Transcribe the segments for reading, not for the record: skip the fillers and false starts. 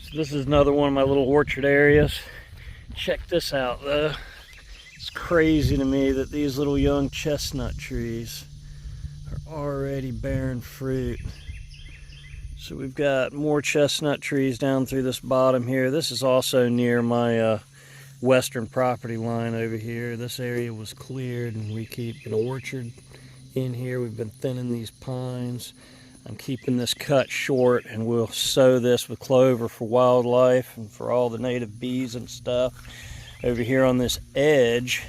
So this is another one of my little orchard areas. Check this out though. It's crazy to me that these little young chestnut trees are already bearing fruit. So we've got more chestnut trees down through this bottom here. This is also near my western property line over here. This area was cleared and we keep an orchard in here. We've been thinning these pines. I'm keeping this cut short and we'll sow this with clover for wildlife and for all the native bees and stuff. Over here on this edge,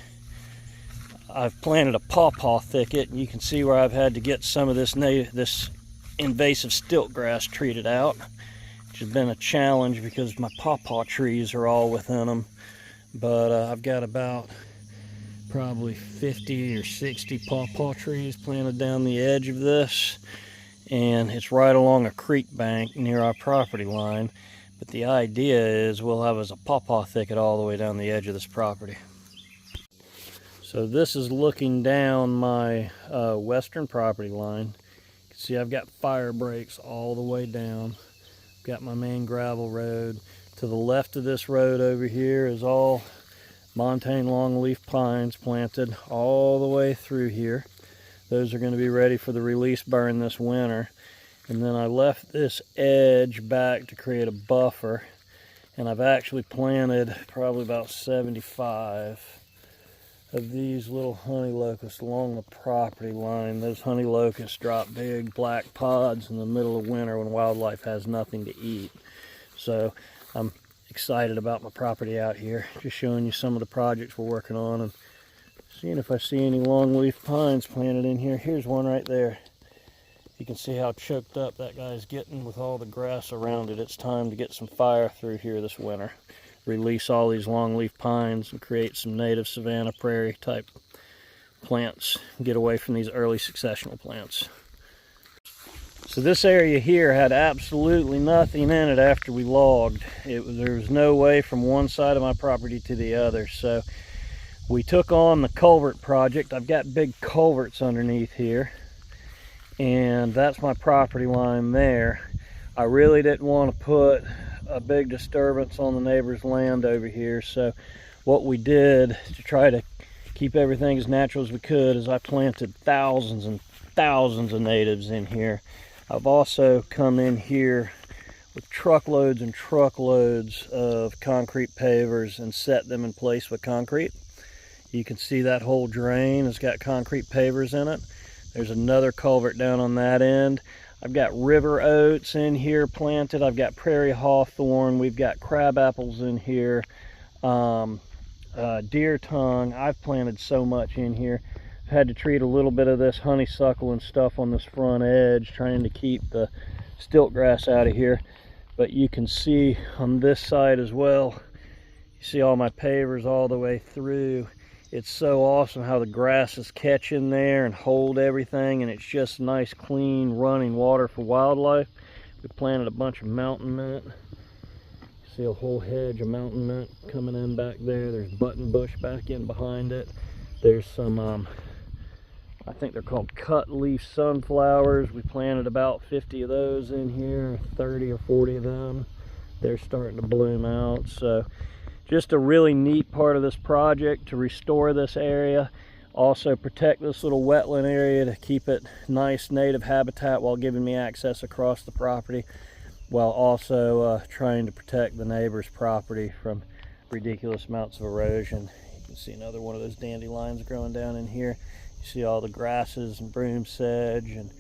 I've planted a pawpaw thicket, and you can see where I've had to get some of this invasive stilt grass treated out, which has been a challenge because my pawpaw trees are all within them. But I've got about probably 50 or 60 pawpaw trees planted down the edge of this, and it's right along a creek bank near our property line. But the idea is we'll have as a pawpaw thicket all the way down the edge of this property. So this is looking down my western property line. You can see I've got fire breaks all the way down. I've got my main gravel road. To the left of this road over here is all montane longleaf pines planted all the way through here. Those are going to be ready for the release burn this winter. And then I left this edge back to create a buffer, and I've actually planted probably about 75 of these little honey locusts along the property line. Those honey locusts drop big black pods in the middle of winter when wildlife has nothing to eat. So I'm excited about my property out here, just showing you some of the projects we're working on and seeing if I see any longleaf pines planted in here. Here's one right there. You can see how choked up that guy's getting with all the grass around it. It's time to get some fire through here this winter. Release all these longleaf pines and create some native savanna prairie type plants. Get away from these early successional plants. So this area here had absolutely nothing in it after we logged. There was no way from one side of my property to the other. So we took on the culvert project. I've got big culverts underneath here, and that's my property line there. I really didn't want to put a big disturbance on the neighbor's land over here, so what we did to try to keep everything as natural as we could is I planted thousands and thousands of natives in here. I've also come in here with truckloads and truckloads of concrete pavers and set them in place with concrete. You can see that whole drain has got concrete pavers in it. There's another culvert down on that end. I've got river oats in here planted. I've got prairie hawthorn. We've got crab apples in here. Deer tongue. I've planted so much in here. I've had to treat a little bit of this honeysuckle and stuff on this front edge, trying to keep the stilt grass out of here. But you can see on this side as well, you see all my pavers all the way through. It's so awesome how the grass is catching there and hold everything, and it's just nice clean running water for wildlife. We planted a bunch of mountain mint. You see a whole hedge of mountain mint coming in back there. There's button bush back in behind it. There's some I think they're called cut leaf sunflowers. We planted about 50 of those in here, 30 or 40 of them. They're starting to bloom out. So just a really neat part of this project to restore this area, also protect this little wetland area to keep it nice native habitat while giving me access across the property, while also trying to protect the neighbor's property from ridiculous amounts of erosion. You can see another one of those dandelions growing down in here. You see all the grasses and broom sedge and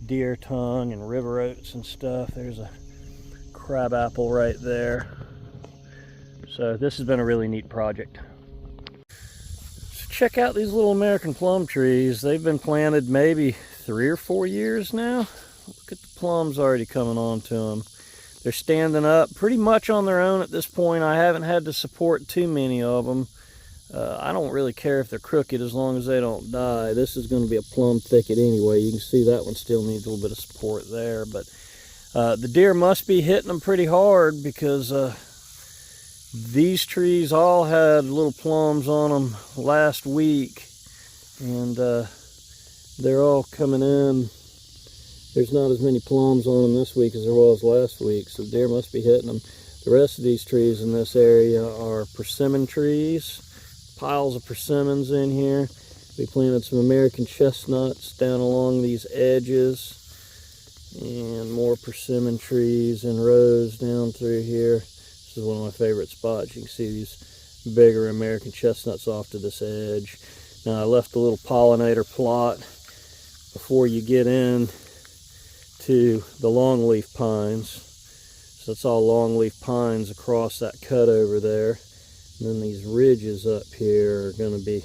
deer tongue and river oats and stuff. There's a crab apple right there. So this has been a really neat project. So check out these little American plum trees. They've been planted maybe 3 or 4 years now. Look at the plums already coming onto them. They're standing up pretty much on their own at this point. I haven't had to support too many of them. I don't really care if they're crooked as long as they don't die. This is going to be a plum thicket anyway. You can see that one still needs a little bit of support there. But the deer must be hitting them pretty hard because these trees all had little plums on them last week, and they're all coming in. There's not as many plums on them this week as there was last week, so deer must be hitting them. The rest of these trees in this area are persimmon trees. Piles of persimmons in here. We planted some American chestnuts down along these edges. And more persimmon trees in rows down through here. This is one of my favorite spots. You can see these bigger American chestnuts off to this edge. Now I left a little pollinator plot before you get in to the longleaf pines. So it's all longleaf pines across that cut over there. And then these ridges up here are going to be,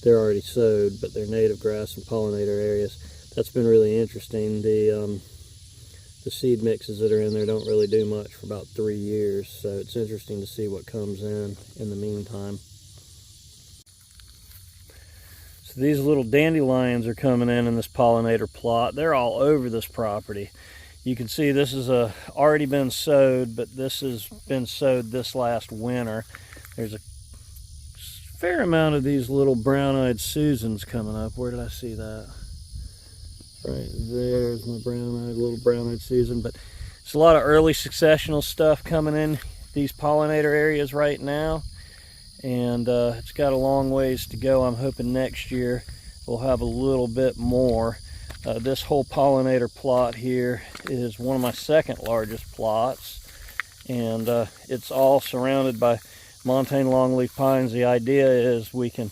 they're already sowed, but they're native grass and pollinator areas. That's been really interesting. The seed mixes that are in there don't really do much for about 3 years, so it's interesting to see what comes in the meantime. So these little dandelions are coming in this pollinator plot. They're all over this property. You can see this is already been sowed, but this has been sowed this last winter. There's a fair amount of these little brown-eyed Susans coming up. Where did I see that? Right there's my little brown-eyed Susan. But it's a lot of early successional stuff coming in these pollinator areas right now, and it's got a long ways to go. I'm hoping next year we'll have a little bit more. This whole pollinator plot here is one of my second largest plots, and it's all surrounded by montane longleaf pines. The idea is we can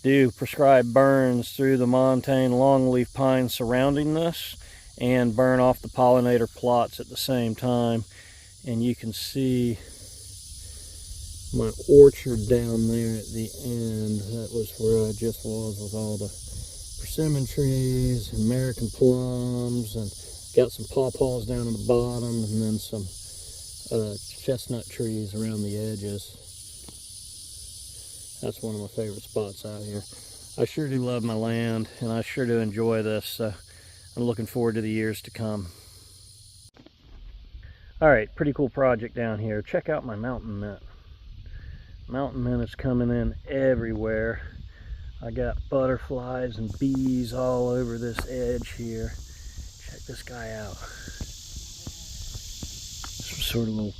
do prescribed burns through the montane longleaf pines surrounding this and burn off the pollinator plots at the same time. And you can see my orchard down there at the end. That was where I just was with all the persimmon trees, American plums, and got some pawpaws down at the bottom, and then some chestnut trees around the edges. That's one of my favorite spots out here. I sure do love my land, and I sure do enjoy this. I'm looking forward to the years to come. All right, pretty cool project down here. Check out my mountain mint. Mountain mint is coming in everywhere. I got butterflies and bees all over this edge here. Check this guy out. Some sort of little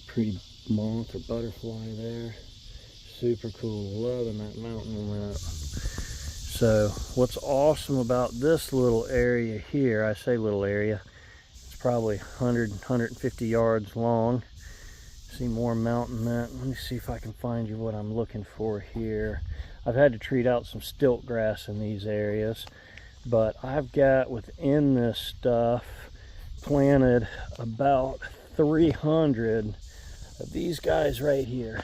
pretty moth or butterfly there. Super cool. Loving that mountain mint. So what's awesome about this little area here, I say little area, it's probably 150 yards long. See more mountain mint. Let me see if I can find you what I'm looking for here. I've had to treat out some stilt grass in these areas, but I've got within this stuff planted about 300 of these guys right here.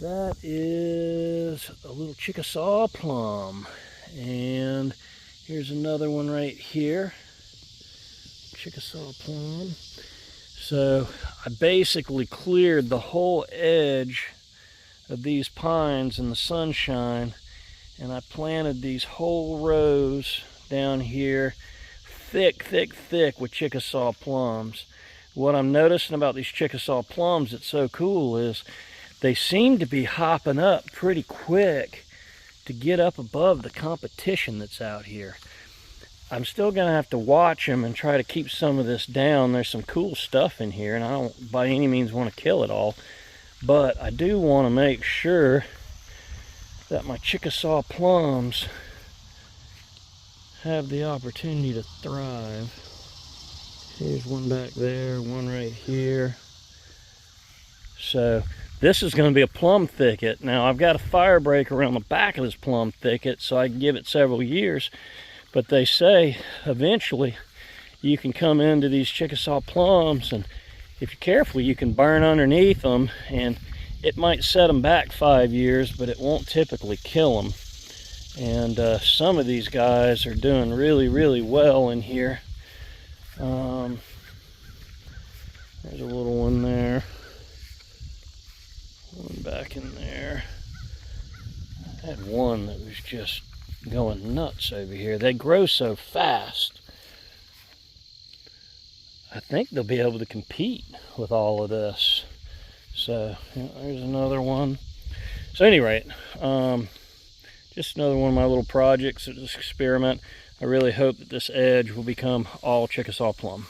That is a little Chickasaw plum, and here's another one right here, Chickasaw plum. So I basically cleared the whole edge of these pines in the sunshine, and I planted these whole rows down here thick with Chickasaw plums. What I'm noticing about these Chickasaw plums that's so cool is they seem to be hopping up pretty quick to get up above the competition that's out here. I'm still going to have to watch them and try to keep some of this down. There's some cool stuff in here, and I don't by any means want to kill it all. But I do want to make sure that my Chickasaw plums have the opportunity to thrive. Here's one back there, one right here. So this is going to be a plum thicket. Now I've got a fire break around the back of this plum thicket so I can give it several years. But they say eventually you can come into these Chickasaw plums, and if you're careful you can burn underneath them, and it might set them back 5 years, but it won't typically kill them. And some of these guys are doing really well in here. There's a little one there. One back in there. I had one that was just going nuts over here. They grow so fast. I think they'll be able to compete with all of this. So yeah, there's another one. So anyway, just another one of my little projects, this experiment. I really hope that this edge will become all Chickasaw plum.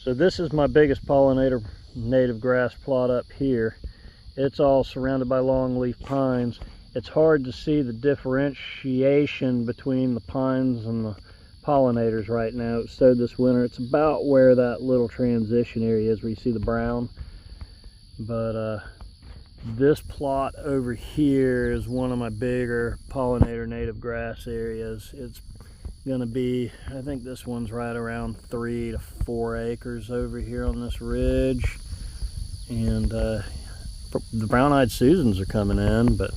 So this is my biggest pollinator native grass plot up here. It's all surrounded by longleaf pines. It's hard to see the differentiation between the pines and the pollinators right now. It sowed this winter. It's about where that little transition area is, where you see the brown. But this plot over here is one of my bigger pollinator native grass areas. It's gonna be, I think this one's right around 3 to 4 acres over here on this ridge. And the brown-eyed Susans are coming in, but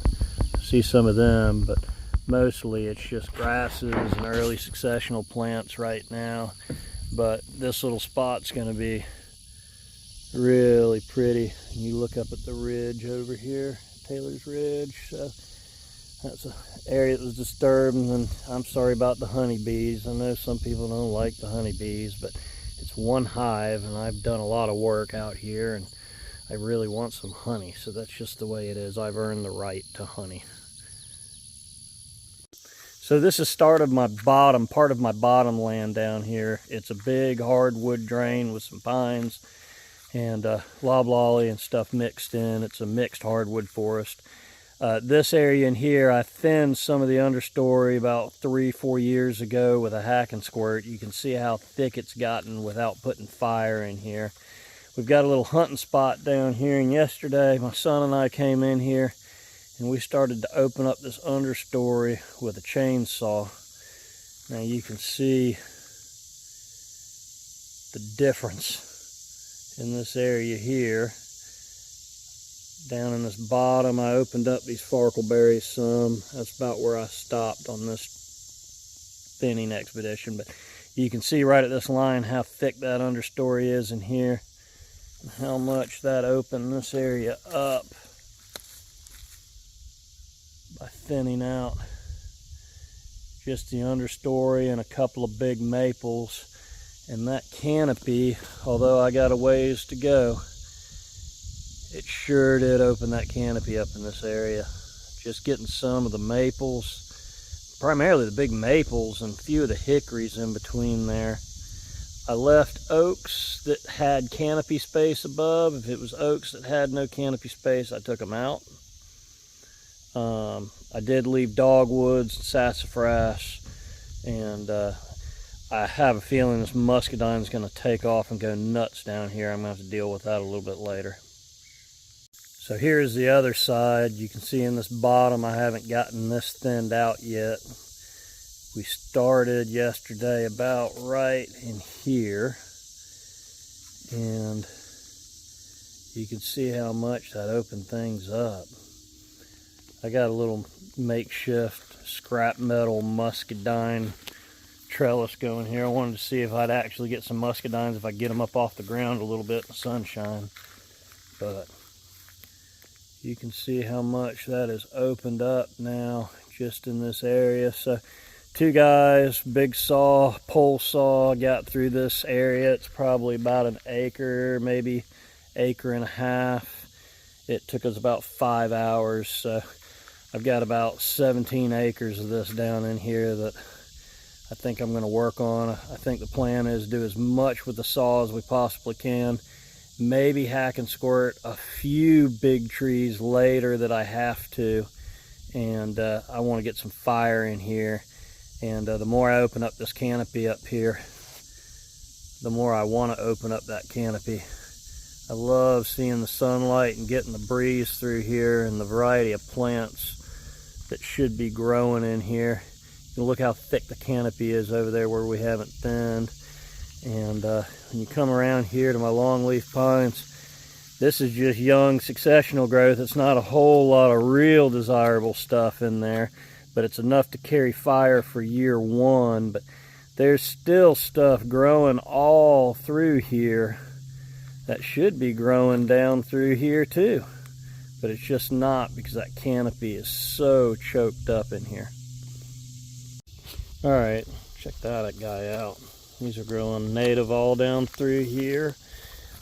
I see some of them, but mostly it's just grasses and early successional plants right now. But this little spot's gonna be really pretty. You look up at the ridge over here, Taylor's Ridge. So that's an area that was disturbed, and I'm sorry about the honeybees. I know some people don't like the honeybees, but it's one hive, and I've done a lot of work out here, and I really want some honey, so that's just the way it is. I've earned the right to honey. So this is part of my bottom land down here. It's a big hardwood drain with some pines and loblolly and stuff mixed in. It's a mixed hardwood forest. This area in here, I thinned some of the understory about 3-4 years ago with a hack and squirt. You can see how thick it's gotten without putting fire in here. We've got a little hunting spot down here, and yesterday my son and I came in here and we started to open up this understory with a chainsaw. Now you can see the difference in this area here. Down in this bottom, I opened up these farkleberries some. That's about where I stopped on this thinning expedition. But you can see right at this line how thick that understory is in here, and how much that opened this area up by thinning out just the understory and a couple of big maples. And that canopy, although I got a ways to go, it sure did open that canopy up in this area. Just getting some of the maples, primarily the big maples, and a few of the hickories in between there. I left oaks that had canopy space above. If it was oaks that had no canopy space, I took them out. I did leave dogwoods, sassafras, and I have a feeling this muscadine is going to take off and go nuts down here. I'm going to have to deal with that a little bit later. So here's the other side. You can see in this bottom, I haven't gotten this thinned out yet. We started yesterday about right in here, and you can see how much that opened things up. I got a little makeshift scrap metal muscadine trellis going here. I wanted to see if I'd actually get some muscadines if I get them up off the ground a little bit in the sunshine. But you can see how much that has opened up now just in this area. So 2 guys, big saw, pole saw, got through this area. It's probably about an acre, maybe acre and a half. It took us about 5 hours. So I've got about 17 acres of this down in here that I think I'm going to work on. I think the plan is do as much with the saw as we possibly can. Maybe hack and squirt a few big trees later that I have to. And I want to get some fire in here. And the more I open up this canopy up here, the more I want to open up that canopy. I love seeing the sunlight and getting the breeze through here and the variety of plants that should be growing in here. You can look how thick the canopy is over there where we haven't thinned. And when you come around here to my longleaf pines, this is just young successional growth. It's not a whole lot of real desirable stuff in there, but it's enough to carry fire for year 1. But there's still stuff growing all through here that should be growing down through here too. But it's just not, because that canopy is so choked up in here. All right, check that guy out. These are growing native all down through here.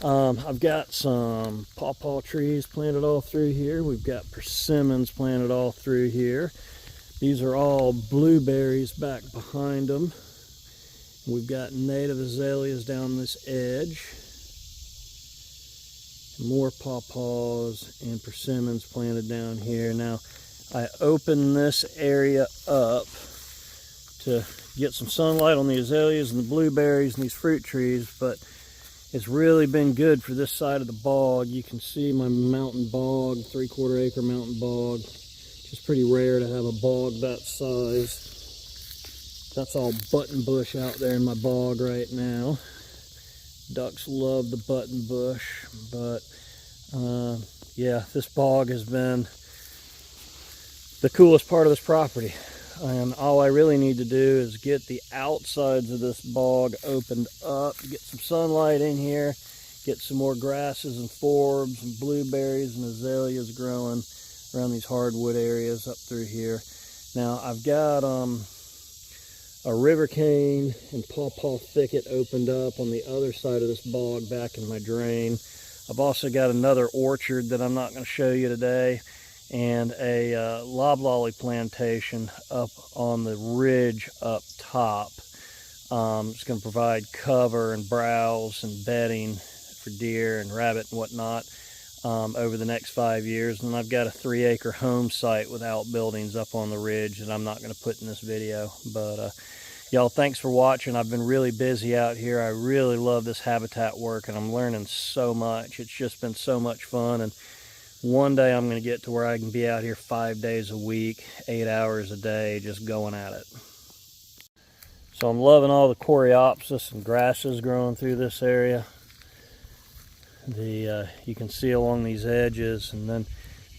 I've got some pawpaw trees planted all through here. We've got persimmons planted all through here. These are all blueberries back behind them. We've got native azaleas down this edge. More pawpaws and persimmons planted down here. Now, I opened this area up to get some sunlight on the azaleas and the blueberries and these fruit trees, but it's really been good for this side of the bog. You can see my mountain bog, 3/4 acre mountain bog. It's pretty rare to have a bog that size. That's all button bush out there in my bog right now. Ducks love the button bush, but yeah, this bog has been the coolest part of this property. And all I really need to do is get the outsides of this bog opened up, get some sunlight in here, get some more grasses and forbs and blueberries and azaleas growing around these hardwood areas up through here. Now I've got a river cane and pawpaw thicket opened up on the other side of this bog back in my drain. I've also got another orchard that I'm not going to show you today, and a loblolly plantation up on the ridge up top. It's going to provide cover and browse and bedding for deer and rabbit and whatnot over the next 5 years. And I've got a 3-acre home site with outbuildings up on the ridge that I'm not going to put in this video. But y'all, thanks for watching. I've been really busy out here. I really love this habitat work, and I'm learning so much. It's just been so much fun, and one day I'm going to get to where I can be out here 5 days a week, 8 hours a day, just going at it. So I'm loving all the coreopsis and grasses growing through this area. You can see along these edges, and then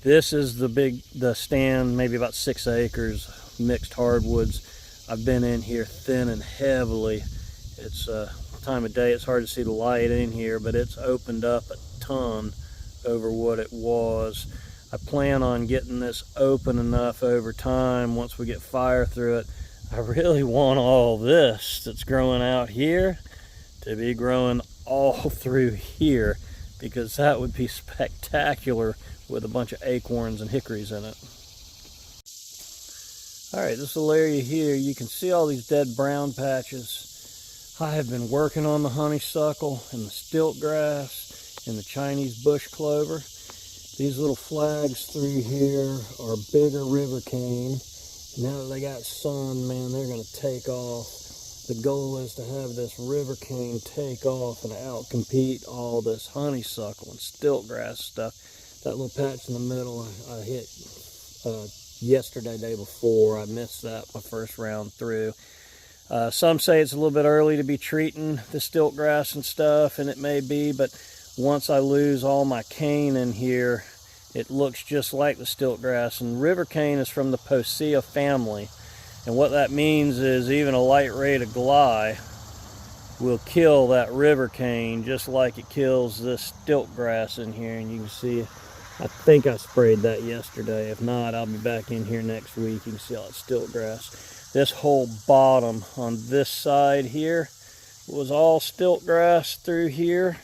this is the stand, maybe about 6 acres, mixed hardwoods. I've been in here thin and heavily. It's time of day, it's hard to see the light in here, but it's opened up a ton over what it was. I plan on getting this open enough over time once we get fire through it. I really want all this that's growing out here to be growing all through here, because that would be spectacular with a bunch of acorns and hickories in it. Alright, this little area here, you can see all these dead brown patches. I have been working on the honeysuckle and the stilt grass and the Chinese bush clover. These little flags through here are bigger river cane. Now that they got sun, man, they're going to take off. The goal is to have this river cane take off and outcompete all this honeysuckle and stilt grass stuff. That little patch in the middle I hit yesterday, day before. I missed that my first round through. Some say it's a little bit early to be treating the stilt grass and stuff, and it may be, but once I lose all my cane in here, it looks just like the stilt grass. And river cane is from the Posea family, and what that means is even a light rate of gly will kill that river cane just like it kills this stilt grass in here. And you can see, I think I sprayed that yesterday. If not, I'll be back in here next week. You can see all that stilt grass. This whole bottom on this side here was all stilt grass through here.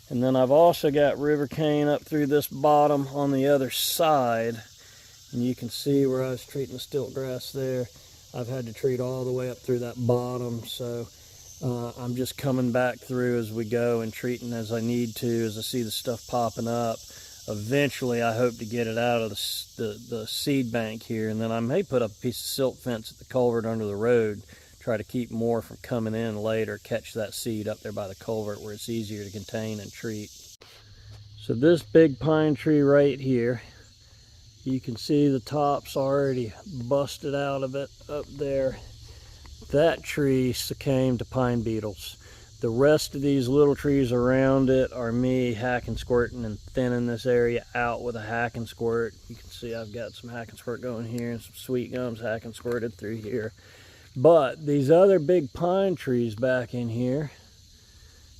And then I've also got river cane up through this bottom on the other side. And you can see where I was treating the stilt grass there. I've had to treat all the way up through that bottom. So I'm just coming back through as we go and treating as I need to, as I see the stuff popping up. Eventually, I hope to get it out of the seed bank here. And then I may put up a piece of silt fence at the culvert under the road, try to keep more from coming in later, catch that seed up there by the culvert where it's easier to contain and treat. So this big pine tree right here, you can see the top's already busted out of it up there. That tree succumbed to pine beetles. The rest of these little trees around it are me hack and squirting and thinning this area out with a hack and squirt. You can see I've got some hack and squirt going here and some sweet gums hack and squirted through here. But these other big pine trees back in here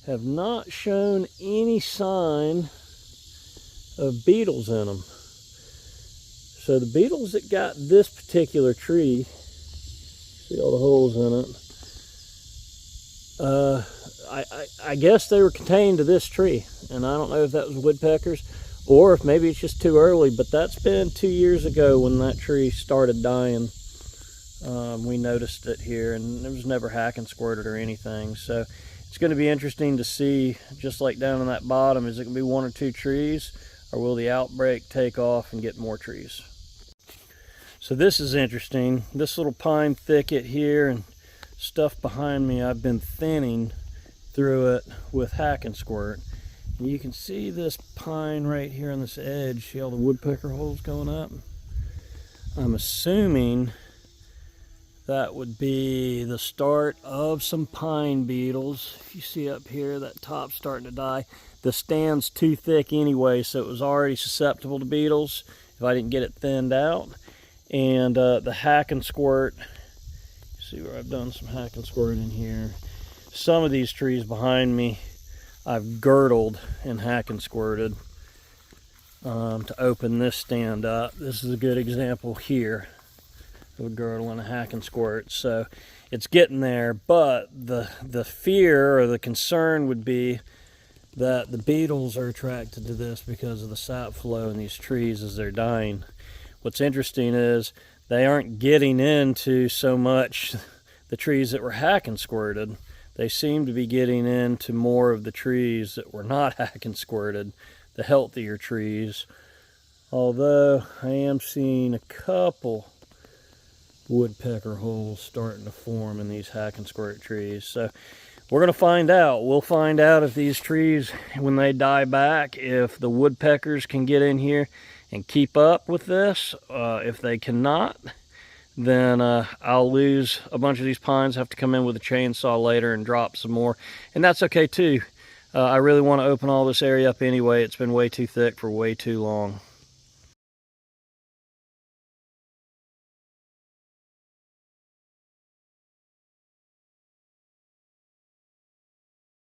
have not shown any sign of beetles in them. So the beetles that got this particular tree, see all the holes in it, I guess they were contained to this tree. And I don't know if that was woodpeckers or if maybe it's just too early, but that's been 2 years ago when that tree started dying. We noticed it here, and it was never hack and squirted or anything. So it's going to be interesting to see, just like down in that bottom, is it going to be 1 or 2 trees, or will the outbreak take off and get more trees? So this is interesting. This little pine thicket here and stuff behind me, I've been thinning through it with hack and squirt. And you can see this pine right here on this edge. See all the woodpecker holes going up? I'm assuming that would be the start of some pine beetles. If you see up here, that top's starting to die. The stand's too thick anyway, so it was already susceptible to beetles if I didn't get it thinned out. And the hack and squirt, see where I've done some hack and squirt in here. Some of these trees behind me, I've girdled and hack and squirted to open this stand up. This is a good example here of a girdle and a hack and squirt. So it's getting there, but the fear or the concern would be that the beetles are attracted to this because of the sap flow in these trees as they're dying. What's interesting is they aren't getting into so much the trees that were hack and squirted. They seem to be getting into more of the trees that were not hack and squirted, the healthier trees. Although I am seeing a couple woodpecker holes starting to form in these hack and squirt trees. So we're going to find out. We'll find out if these trees, when they die back, if the woodpeckers can get in here and keep up with this. If they cannot, then I'll lose a bunch of these pines, have to come in with a chainsaw later and drop some more. And that's okay too. I really want to open all this area up anyway. It's been way too thick for way too long.